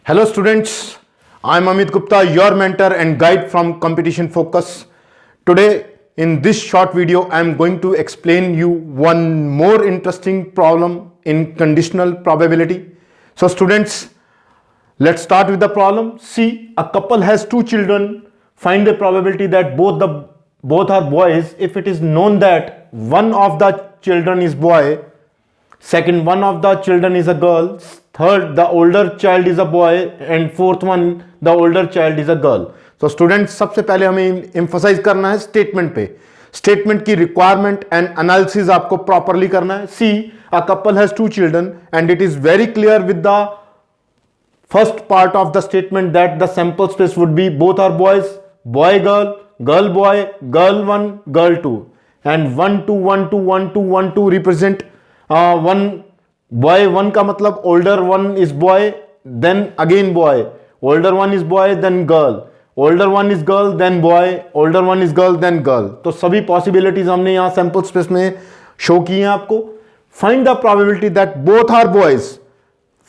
Hello students, I am Amit Gupta, your mentor and guide from Competition Focus. Today in this short video I am going to explain you one more interesting problem in conditional probability. So students, let's start with the problem. See, a couple has two children. Find the probability that both are boys if it is known that one of the children is boy, second one of the children is a girl, third the older child is a boy and fourth one the older child is a girl. So students, सबसे पहले हमें emphasize करना है statement पे. Statement की requirement and analysis आपको properly करना है. See, a couple has two children and it is very clear with the first part of the statement that the sample space would be both are boys, boy girl, girl boy, girl 1, girl 2, and 1 2 1 2 1 2 1 2 represent one boy. One का मतलब older one is boy, then again boy, older one is boy, then girl, older one is girl, then boy, older one is girl, then girl. तो सभी possibilities हमने यहाँ sample space में show की हैं आपको. Find the probability that both are boys.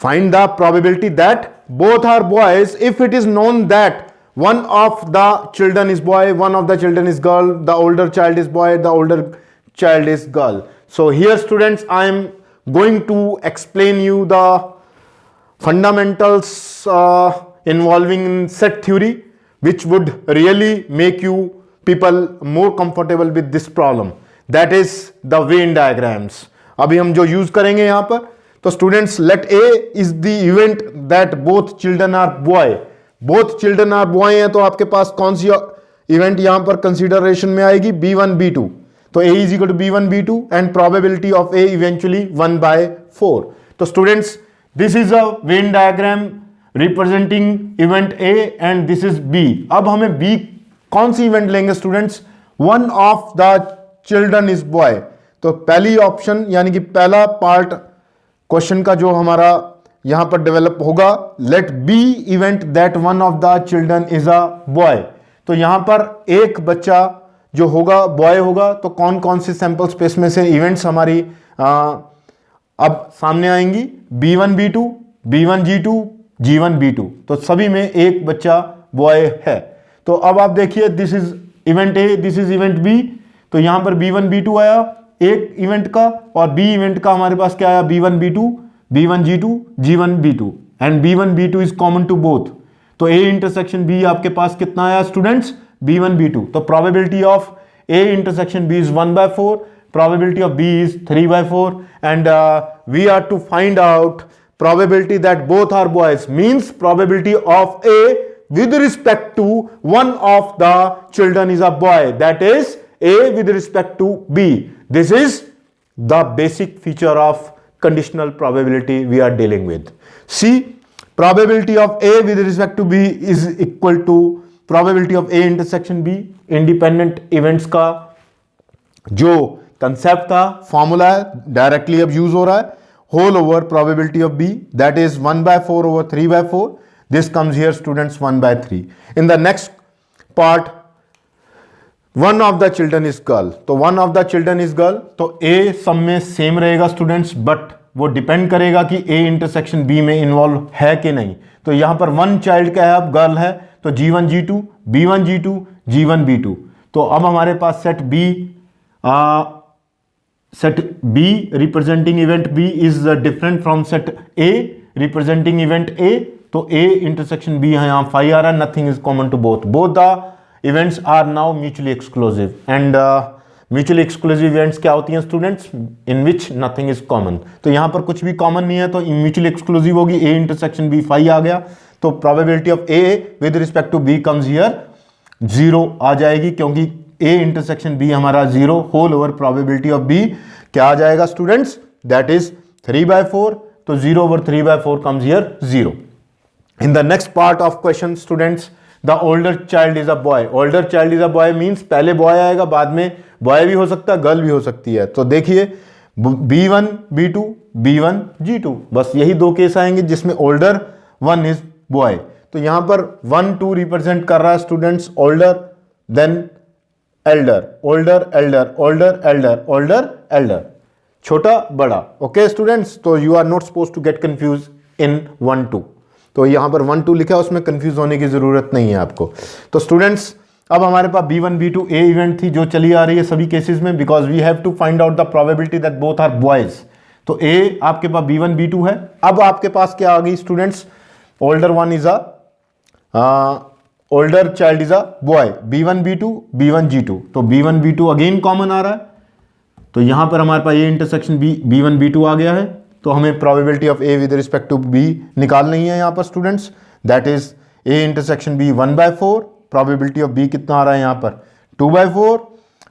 Find the probability that both are boys if it is known that one of the children is boy, one of the children is girl, the older child is boy, the older child is girl. So here students, I am going to explain you the fundamentals involving in set theory, which would really make you people more comfortable with this problem. That is the Venn diagrams. अभी हम जो use करेंगे यहाँ पर, तो students, let A is the event that both children are boy. Both children are boy हैं तो आपके पास कौन सी इवेंट यहां पर कंसीडरेशन में आएगी? B1 B2. तो A is equal to B1 B2 and probability of A eventually 1/4. तो students, this is a Venn diagram representing event A and this is B. अब हमें B कौन सी इवेंट लेंगे students? One of the children is boy. तो पहली option यानी कि पहला पार्ट क्वेश्चन का जो हमारा यहां पर डेवलप होगा, let B event that one of the children is a boy. तो यहां पर एक बच्चा जो होगा बॉय होगा. तो कौन कौन से सैंपल स्पेस में से इवेंट्स हमारी अब सामने आएंगी? B1 B2, B1 G2, G1 B2. तो सभी में एक बच्चा बॉय है. तो अब आप देखिए, this is event A, this is event B. तो यहां पर B1 B2 आया एक इवेंट का, और बी इवेंट का हमारे पास क्या आया? B1 B2, B1 G2, G1 B2, and B1 B2 is common to both. तो A इंटरसेक्शन B आपके पास कितना आया स्टूडेंट्स? B1 B2. तो probability of A intersection B is 1/4, probability of B is 3/4, and we are to find out probability that both are boys, means probability of A with respect to one of the children is a boy, that is A with respect to B. This is the basic feature of conditional probability we are dealing with. See, probability of A with respect to B is equal to probability of A intersection B. Independent events का जो concept था, formula है, directly अब use हो रहा है. Whole over probability of B, that is 1/4 over 3/4. This comes here students 1/3. In the next part, one of the children is girl. तो one of the children is girl. तो ए सब में सेम रहेगा स्टूडेंट्स, बट वो depend करेगा कि ए intersection B में इन्वॉल्व है कि नहीं. तो यहां पर वन चाइल्ड का है, अब गर्ल है, तो G1 G2, B1 G2, G1 B2. तो अब हमारे पास set B representing event B is different from set A representing event A. तो ए इंटरसेक्शन बी यहां 5 आ रहा है. Nothing is common to both the events are now mutually exclusive, and mutually exclusive events क्या होती हैं students? in which nothing is common. तो यहां पर कुछ भी कॉमन नहीं है, तो mutually exclusive होगी. A इंटरसेक्शन B 5 आ गया, तो probability of A with respect to B comes here 0 आ जाएगी, क्योंकि A इंटरसेक्शन B हमारा 0 whole over probability of B क्या आ जाएगा स्टूडेंट्स? That is 3/4. तो 0 over 3/4 comes here 0. In the next part of question students, the older child is a boy. Older child is a boy means पहले boy आएगा, बाद में boy भी हो सकता है, गर्ल भी हो सकती है. तो देखिए B1 B2, B1 G2, बस यही दो केस आएंगे जिसमें ओल्डर वन इज बॉय. तो यहां पर 1 2 रिप्रेजेंट कर रहा है students older, then elder, older elder, older elder, older elder, छोटा बड़ा. ओके स्टूडेंट्स, तो you are not suppose to get confuse in 1 2. तो यहाँ पर 1 2 लिखा है, उसमें कंफ्यूज होने की ज़रूरत नहीं है आपको। तो स्टूडेंट्स अब हमारे पास B1 B2 A इवेंट थी जो चली आ रही है सभी केसेस में, because we have to find out the probability that both are boys. तो A आपके पास B1 B2 है। अब आपके पास क्या आ गई students, older one is older child is a boy, B1 B2 B1 G2। तो B1 B2 अगेन कॉमन आ रहा है, तो यहां पर हमारे पास ये इंटरसेक्शन B1 B2 आ गया है। तो हमें probability of A with respect to B निकालनी है यहाँ पर students, that is A intersection B 1/4। Probability of B कितना आ रहा है यहाँ पर 2/4,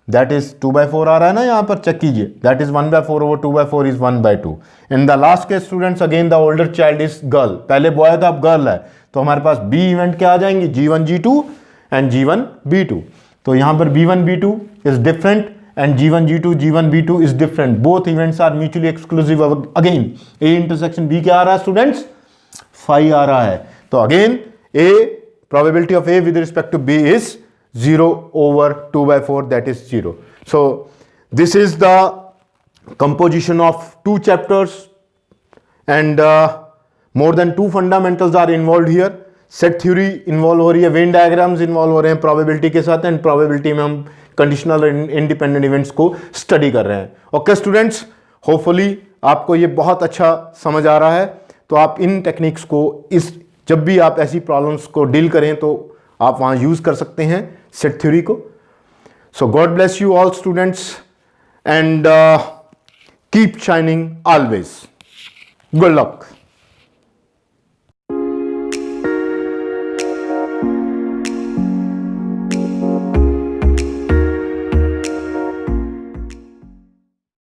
दैट इज 2/4 आ रहा है ना यहाँ पर, चेक कीजिए, that is 1/4 over 2/4 is 1/2। In the last case students again the older child is girl, पहले बॉय था अब गर्ल है, तो हमारे पास B इवेंट क्या आ जाएंगे, G1 G2 and G1 B2। तो यहाँ पर B1 B2 is different and G1 G2 G1 B2 is different, both events are mutually exclusive। again A intersection B क्या आ रहा है स्टूडेंट्स, 5 आ रहा है। तो again A probability of A with respect to B is 0 over 2/4, that is 0। so this is the composition of 2 chapters and more than 2 fundamentals are involved here। Set theory involve हो रही है, Venn diagrams involve हो रहे हैं probability के साथ, and probability में हम कंडीशनल इंडिपेंडेंट इवेंट्स को स्टडी कर रहे हैं। ओके स्टूडेंट्स, होपफुली आपको ये बहुत अच्छा समझ आ रहा है। तो आप इन टेक्निक्स को जब भी आप ऐसी प्रॉब्लम्स को डील करें तो आप वहाँ यूज़ कर सकते हैं सेट थ्योरी को। So God bless you all students and keep shining always. Good luck.